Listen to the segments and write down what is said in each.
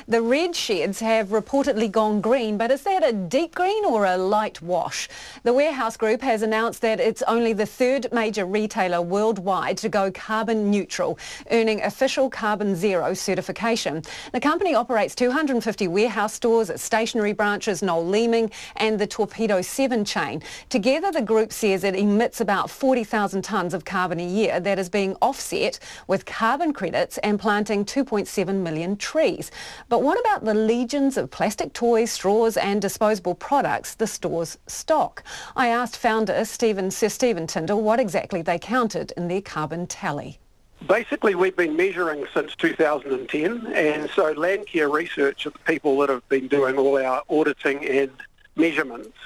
The red sheds have reportedly gone green, but is that a deep green or a light wash? The Warehouse Group has announced that it's only the third major retailer worldwide to go carbon neutral, earning official carbon zero certification. The company operates 250 warehouse stores at stationery branches, Noel Leeming and the Torpedo 7 chain. Together, the group says it emits about 40,000 tonnes of carbon a year that is being offset with carbon credits and planting 2.7 million trees. But what about the legions of plastic toys, straws and disposable products the stores stock? I asked founder Sir Stephen Tyndall what exactly they counted in their carbon tally. Basically, we've been measuring since 2010, and so Landcare Research are the people that have been doing all our auditing and measurements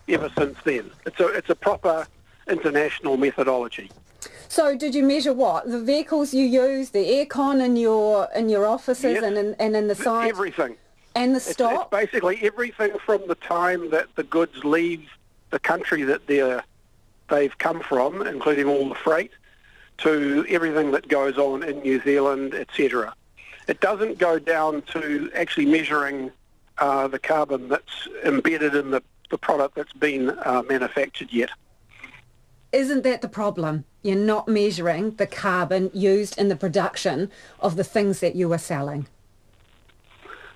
ever since then. It's a proper international methodology. So did you measure what? The vehicles you use, the aircon in your offices, yes, and in the sites? Everything. And the stock? It's basically everything from the time that the goods leave the country that they've come from, including all the freight, to everything that goes on in New Zealand, etc. It doesn't go down to actually measuring the carbon that's embedded in the product that's been manufactured yet. Isn't that the problem? You're not measuring the carbon used in the production of the things that you are selling.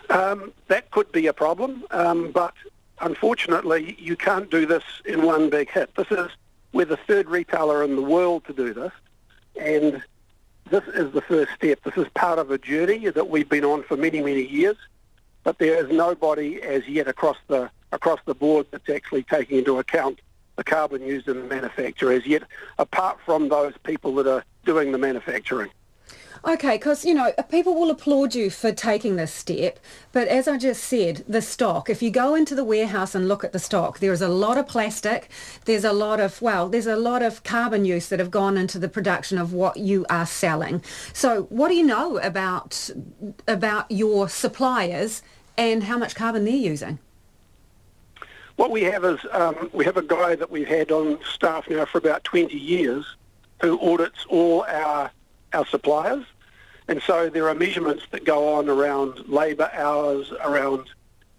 That could be a problem, but unfortunately you can't do this in one big hit. We're the third retailer in the world to do this, and this is the first step. This is part of a journey that we've been on for many, many years, but there is nobody as yet across the board that's actually taking into account the carbon used in the manufacture as yet, apart from those people that are doing the manufacturing. Okay, because, people will applaud you for taking this step, but as I just said, the stock, if you go into the warehouse and look at the stock, there is a lot of plastic, there's a lot of carbon use that have gone into the production of what you are selling. So what do you know about your suppliers and how much carbon they're using? What we have is we have a guy that we've had on staff now for about 20 years who audits all our suppliers. And so there are measurements that go on around labour hours, around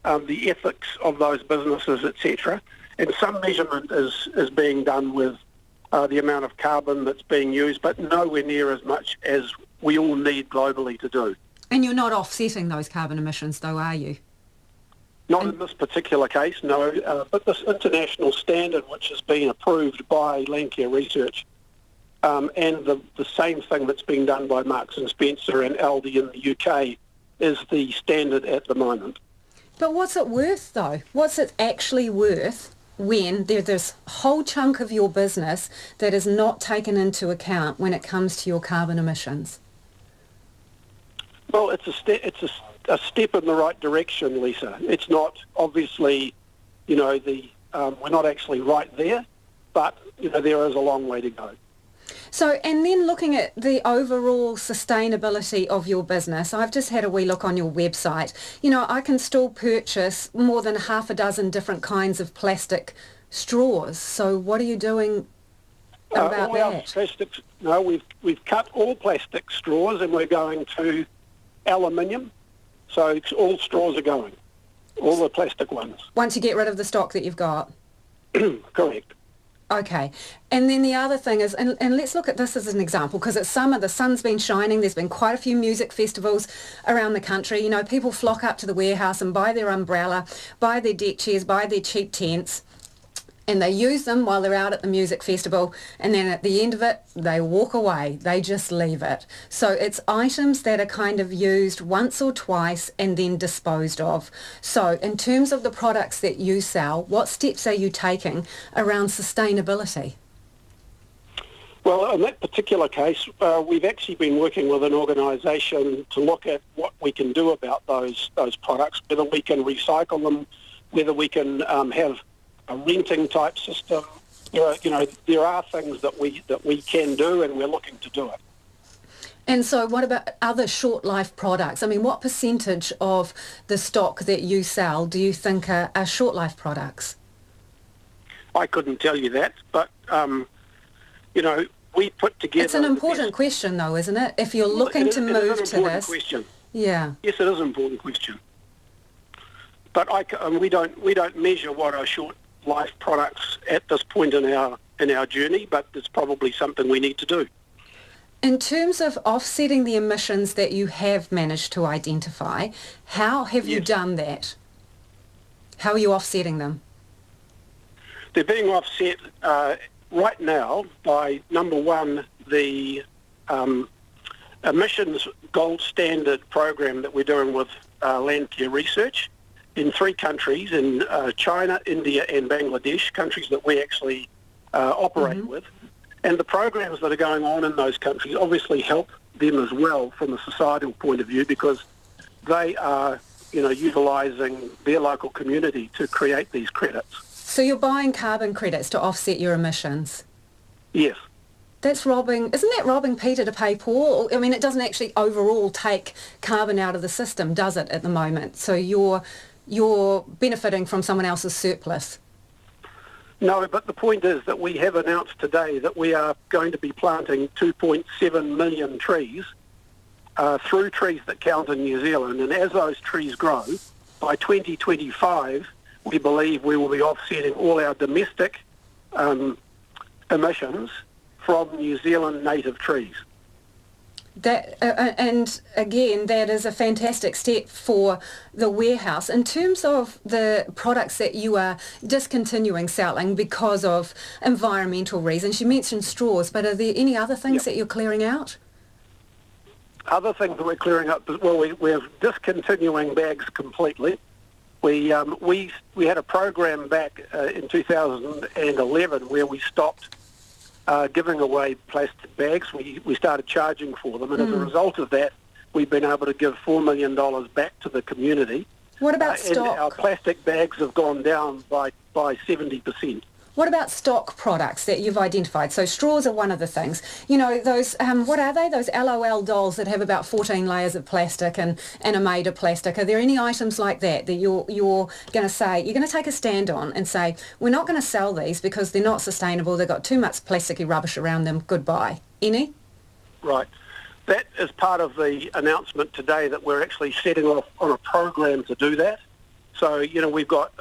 the ethics of those businesses, etc. And some measurement is being done with the amount of carbon that's being used, but nowhere near as much as we all need globally to do. And you're not offsetting those carbon emissions, though, are you? Not in this particular case, no, but this international standard which has been approved by Landcare Research and the same thing that's being done by Marks & Spencer and Aldi in the UK is the standard at the moment. But what's it worth, though? What's it actually worth when there's this whole chunk of your business that is not taken into account when it comes to your carbon emissions? Well, it's a step in the right direction, Lisa. It's not obviously, we're not actually right there, but there is a long way to go. So, and then looking at the overall sustainability of your business, I've just had a wee look on your website. I can still purchase more than half a dozen different kinds of plastic straws. So what are you doing about that? We've cut all plastic straws and we're going to aluminium. So all straws are going, all the plastic ones. Once you get rid of the stock that you've got? Correct. Okay. And then the other thing is, and let's look at this as an example, because it's summer, the sun's been shining, there's been quite a few music festivals around the country. People flock up to the warehouse and buy their umbrella, buy their deck chairs, buy their cheap tents, and they use them while they're out at the music festival, and then at the end of it, they walk away. They just leave it. So it's items that are kind of used once or twice and then disposed of. So in terms of the products that you sell, what steps are you taking around sustainability? Well, in that particular case, we've actually been working with an organisation to look at what we can do about those products, whether we can recycle them, whether we can have a renting type system. There are things that we can do, and we're looking to do it. And so what about other short life products? I mean, what percentage of the stock that you sell do you think are short life products? I couldn't tell you that, but we put together... It's an important question though, isn't it? If you're looking to move to this... Question. Yeah. Yes, it is an important question. But we don't measure what are short life products at this point in our journey, but it's probably something we need to do. In terms of offsetting the emissions that you have managed to identify, how have you Yes. done that? How are you offsetting them? They're being offset right now by, number one, the emissions gold standard program that we're doing with Landcare Research in 3 countries, in China, India and Bangladesh, countries that we actually operate with. And the programs that are going on in those countries obviously help them as well from a societal point of view, because they are, utilising their local community to create these credits. So you're buying carbon credits to offset your emissions? Yes. Isn't that robbing Peter to pay Paul? I mean, it doesn't actually overall take carbon out of the system, does it, at the moment? So you're benefiting from someone else's surplus. No, but the point is that we have announced today that we are going to be planting 2.7 million trees through Trees That Count in New Zealand. And as those trees grow, by 2025, we believe we will be offsetting all our domestic emissions from New Zealand native trees. And again, that is a fantastic step for the warehouse. In terms of the products that you are discontinuing selling because of environmental reasons, you mentioned straws, but are there any other things that you're clearing out? Other things that we're clearing up, well, we're discontinuing bags completely. We had a program back in 2011 where we stopped giving away plastic bags. We started charging for them, and as a result of that, we've been able to give $4 million back to the community. What about stock? And our plastic bags have gone down by 70%. What about stock products that you've identified? So straws are one of the things. Those, what are they? Those LOL dolls that have about 14 layers of plastic and are made of plastic. Are there any items like that you're going to say, you're going to take a stand on and say, we're not going to sell these because they're not sustainable, they've got too much plasticky rubbish around them, goodbye? Any? Right. That is part of the announcement today, that we're actually setting off on a program to do that. So, we've got...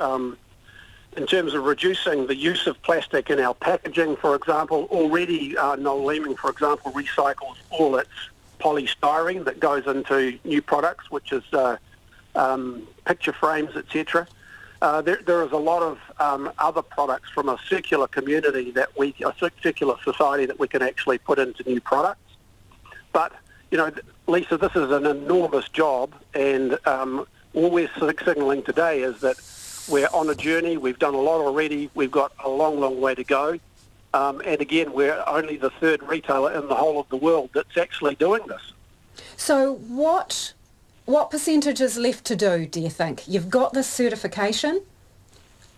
in terms of reducing the use of plastic in our packaging, for example, already Noel Leeming, for example, recycles all its polystyrene that goes into new products, which is picture frames, etc. There is a lot of other products from a circular community a circular society that we can actually put into new products. But, Lisa, this is an enormous job, and all we're signalling today is that we're on a journey. We've done a lot already. We've got a long, long way to go. And again, we're only the 3rd retailer in the whole of the world that's actually doing this. So what percentage is left to do, do you think? You've got this certification.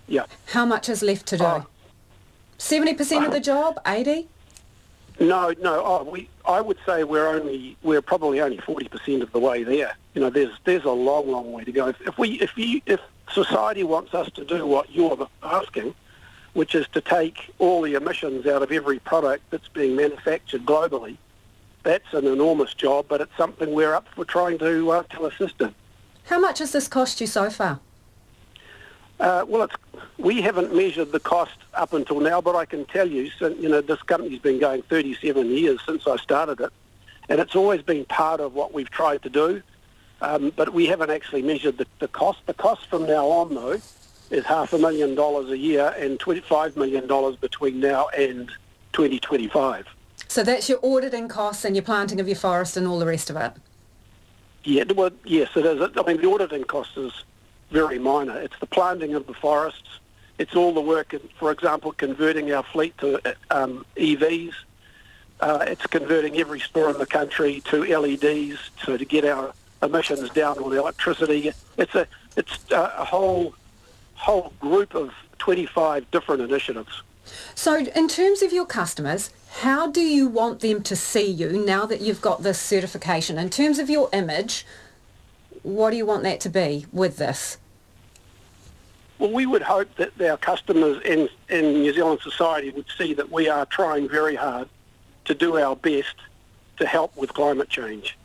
Yeah. How much is left to do? 70% of the job? 80%? No. I would say we're probably only 40% of the way there. There's a long, long way to go. If society wants us to do what you're asking, which is to take all the emissions out of every product that's being manufactured globally, that's an enormous job, but it's something we're up for trying to assist in. How much has this cost you so far? We haven't measured the cost up until now, but I can tell you, this company's been going 37 years since I started it, and it's always been part of what we've tried to do. But we haven't actually measured the cost. The cost from now on, though, is $500,000 a year and $25 million between now and 2025. So that's your auditing costs and your planting of your forest and all the rest of it? Yeah, well, yes, it is. I mean, the auditing cost is very minor. It's the planting of the forests. It's all the work, for example, converting our fleet to EVs. It's converting every store in the country to LEDs to get our emissions down on electricity. It's a whole group of 25 different initiatives. So in terms of your customers, how do you want them to see you now that you've got this certification? In terms of your image, what do you want that to be with this? Well, we would hope that our customers in New Zealand society would see that we are trying very hard to do our best to help with climate change.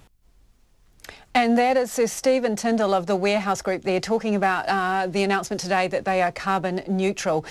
And that is Sir Stephen Tyndall of the Warehouse Group there talking about the announcement today that they are carbon neutral.